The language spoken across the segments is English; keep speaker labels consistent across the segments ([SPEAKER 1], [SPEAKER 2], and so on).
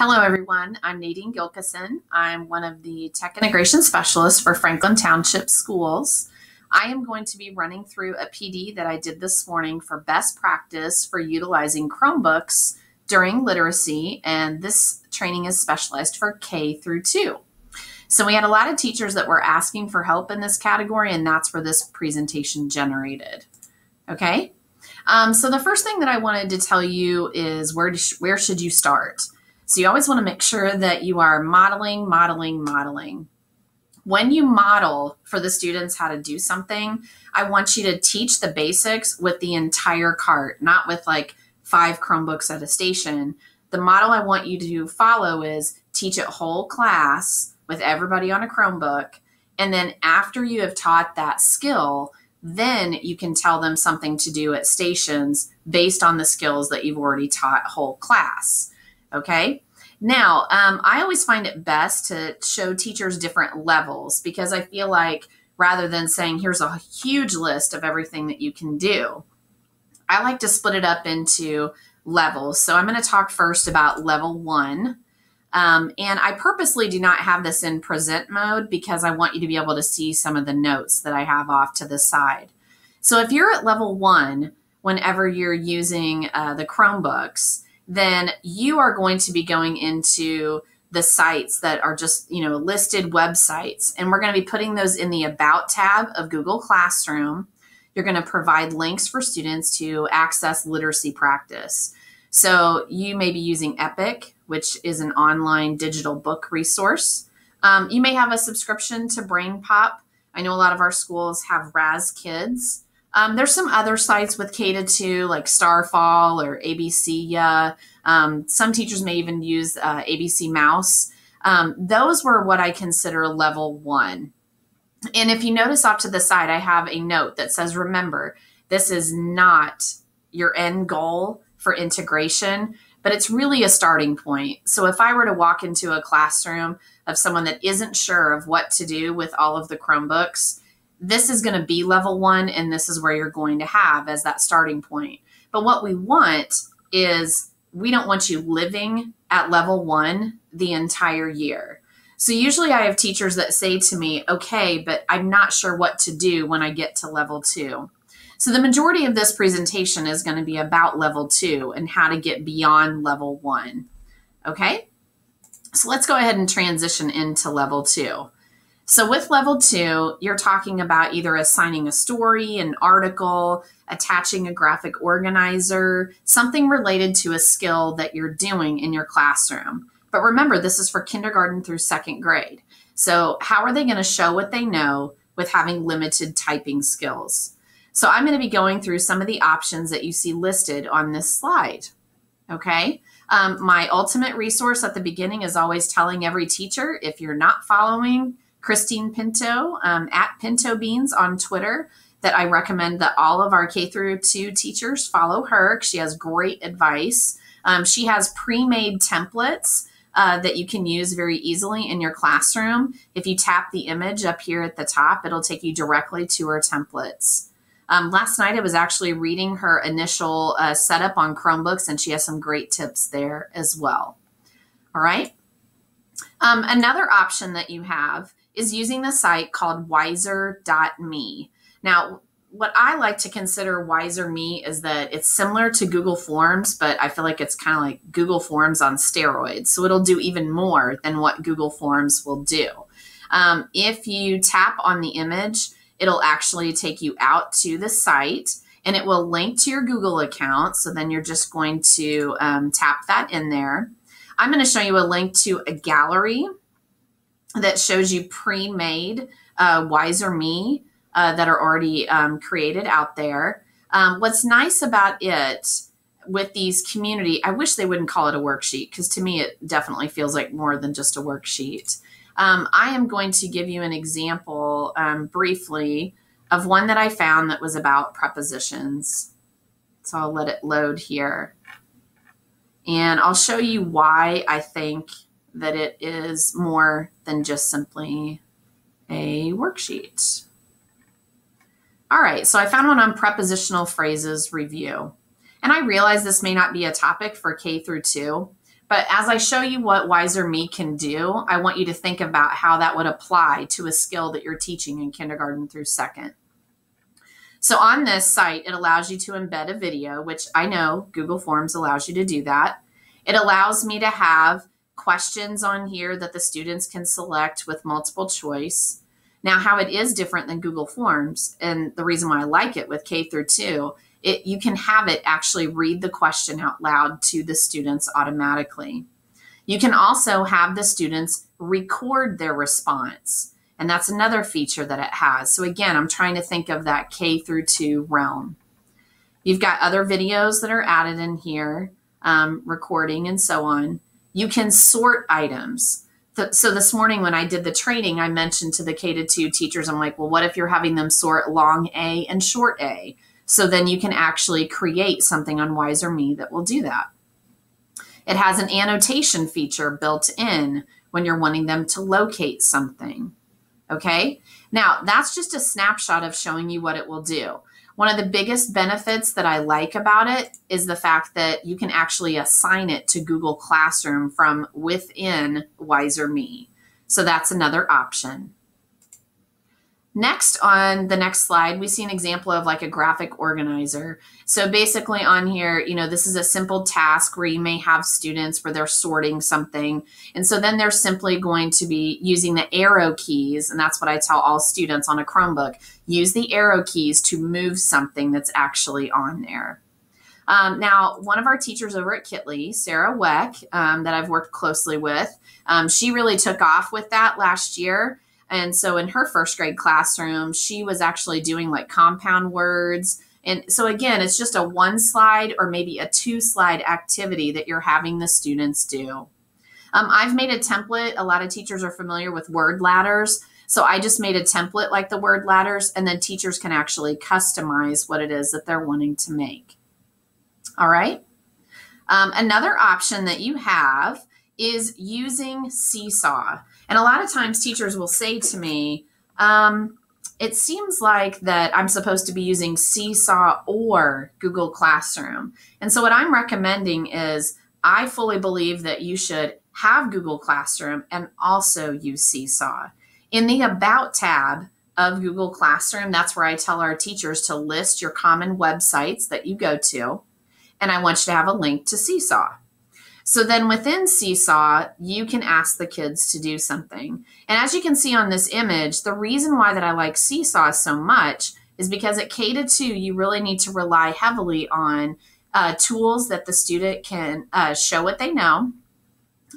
[SPEAKER 1] Hello, everyone. I'm Nadine Gilkison. I'm one of the Tech Integration Specialists for Franklin Township Schools. I am going to be running through a PD that I did this morning for best practice for utilizing Chromebooks during literacy, and this training is specialized for K through 2. So we had a lot of teachers that were asking for help in this category, and that's where this presentation generated. Okay, so the first thing that I wanted to tell you is where should you start? So you always want to make sure that you are modeling. When you model for the students how to do something, I want you to teach the basics with the entire cart, not with like 5 Chromebooks at a station. The model I want you to follow is teach it whole class with everybody on a Chromebook. And then after you have taught that skill, then you can tell them something to do at stations based on the skills that you've already taught whole class. Okay. Now, I always find it best to show teachers different levels because I feel like rather than saying, here's a huge list of everything that you can do, I like to split it up into levels. So I'm going to talk first about level 1. And I purposely do not have this in present mode because I want you to be able to see some of the notes that I have off to the side. So if you're at level 1, whenever you're using the Chromebooks, then you are going to be going into the sites that are just, listed websites. And we're going to be putting those in the About tab of Google Classroom. You're going to provide links for students to access literacy practice. So you may be using Epic, which is an online digital book resource. You may have a subscription to BrainPop. I know a lot of our schools have Raz Kids. There's some other sites with K-2 like Starfall or ABC. Some teachers may even use ABC Mouse. Those were what I consider level 1. And if you notice off to the side, I have a note that says, remember, this is not your end goal for integration, but it's really a starting point. So if I were to walk into a classroom of someone that isn't sure of what to do with all of the Chromebooks, this is going to be level 1, and this is where you're going to have as that starting point. But what we want is we don't want you living at level 1 the entire year. So usually I have teachers that say to me, okay, but I'm not sure what to do when I get to level 2. So the majority of this presentation is going to be about level 2 and how to get beyond level 1. Okay, so let's go ahead and transition into level 2. So with level 2, you're talking about either assigning a story, an article, attaching a graphic organizer, something related to a skill that you're doing in your classroom. But remember, this is for kindergarten through 2nd grade. So how are they going to show what they know with having limited typing skills? So I'm going to be going through some of the options that you see listed on this slide. Okay. My ultimate resource at the beginning is always telling every teacher, if you're not following Christine Pinto at Pinto Beans on Twitter, that I recommend that all of our K through 2 teachers follow her. She has great advice. She has pre-made templates that you can use very easily in your classroom. If you tap the image up here at the top, it'll take you directly to her templates. Last night I was actually reading her initial setup on Chromebooks, and she has some great tips there as well. All right. Another option that you have is using the site called wiser.me. Now, what I like to consider Wiser.me is that it's similar to Google Forms, but I feel like it's kind of like Google Forms on steroids. So it'll do even more than what Google Forms will do. If you tap on the image, it'll actually take you out to the site, and it will link to your Google account. So then you're just going to tap that in there. I'm going to show you a link to a gallery that shows you pre-made Wiser.me that are already created out there. What's nice about it with these community, I wish they wouldn't call it a worksheet, because to me it definitely feels like more than just a worksheet. I am going to give you an example briefly of one that I found that was about prepositions. So I'll let it load here. And I'll show you why I think that it is more than just simply a worksheet. All right, so I found one on prepositional phrases review. And I realize this may not be a topic for K through 2, But as I show you what Wiser Me can do, I want you to think about how that would apply to a skill that you're teaching in kindergarten through second. So on this site, it allows you to embed a video, which I know Google Forms allows you to do that. It allows me to have questions on here that the students can select with multiple choice. Now, how it is different than Google Forms, and the reason why I like it with K through 2, you can have it actually read the question out loud to the students automatically. You can also have the students record their response. And that's another feature that it has. So again, I'm trying to think of that K through 2 realm. You've got other videos that are added in here, recording and so on. You can sort items. So this morning when I did the training, I mentioned to the K-2 teachers, I'm like, well, what if you're having them sort long A and short A? So then you can actually create something on Wiser Me that will do that. It has an annotation feature built in when you're wanting them to locate something. Okay, now that's just a snapshot of showing you what it will do. One of the biggest benefits that I like about it is the fact that you can actually assign it to Google Classroom from within Wiser Me. So that's another option. Next, on the next slide, we see an example of like a graphic organizer. So basically on here, you know, this is a simple task where you may have students where they're sorting something. And so then they're simply going to be using the arrow keys. And that's what I tell all students on a Chromebook. Use the arrow keys to move something that's actually on there. Now, one of our teachers over at Kitley, Sarah Weck, that I've worked closely with, she really took off with that last year. And so in her first grade classroom, she was actually doing like compound words. And so again, it's just a 1 slide or maybe a 2 slide activity that you're having the students do. I've made a template. A lot of teachers are familiar with word ladders. So I just made a template like the word ladders, and then teachers can actually customize what it is that they're wanting to make. All right. Another option that you have is using Seesaw. And a lot of times teachers will say to me, it seems like that I'm supposed to be using Seesaw or Google Classroom. And so what I'm recommending is I fully believe that you should have Google Classroom and also use Seesaw. In the About tab of Google Classroom, that's where I tell our teachers to list your common websites that you go to. And I want you to have a link to Seesaw. So then within Seesaw, you can ask the kids to do something. And as you can see on this image, the reason why that I like Seesaw so much is because at K-2, you really need to rely heavily on tools that the student can show what they know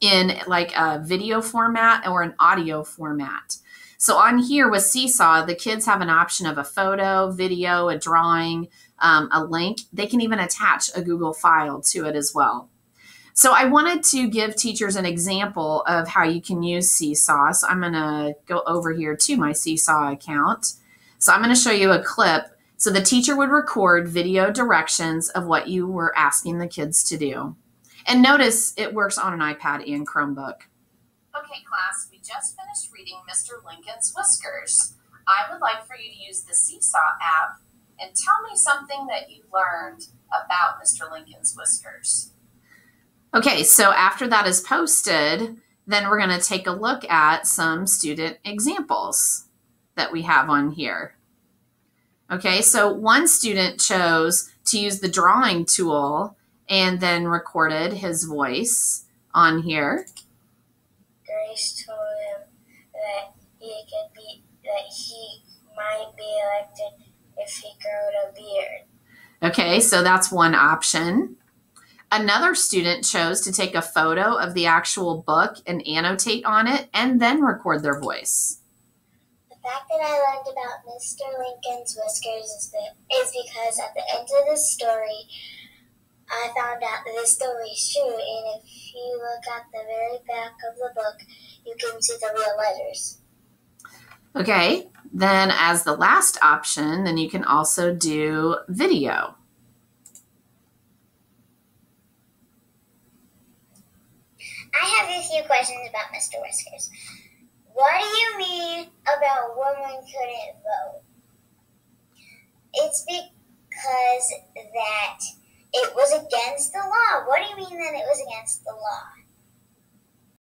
[SPEAKER 1] in like a video format or an audio format. So on here with Seesaw, the kids have an option of a photo, video, a drawing, a link. They can even attach a Google file to it as well. So I wanted to give teachers an example of how you can use Seesaw. So I'm going to go over here to my Seesaw account. So I'm going to show you a clip. So the teacher would record video directions of what you were asking the kids to do. And notice it works on an iPad and Chromebook. Okay, class, we just finished reading Mr. Lincoln's Whiskers. I would like for you to use the Seesaw app and tell me something that you learned about Mr. Lincoln's Whiskers. Okay, so after that is posted, then we're going to take a look at some student examples that we have on here. Okay, so one student chose to use the drawing tool and then recorded his voice on here.
[SPEAKER 2] Grace told him that he might be elected if he grew a beard.
[SPEAKER 1] Okay, so that's one option. Another student chose to take a photo of the actual book and annotate on it and then record their voice.
[SPEAKER 2] The fact that I learned about Mr. Lincoln's Whiskers is because at the end of the story, I found out that this story is true, and if you look at the very back of the book, you can see the real letters.
[SPEAKER 1] Okay, then as the last option, then you can also do video.
[SPEAKER 2] I have a few questions about Mr. Whiskers. What do you mean about women couldn't vote? It's because that it was against the law. What do you mean that it was against the law?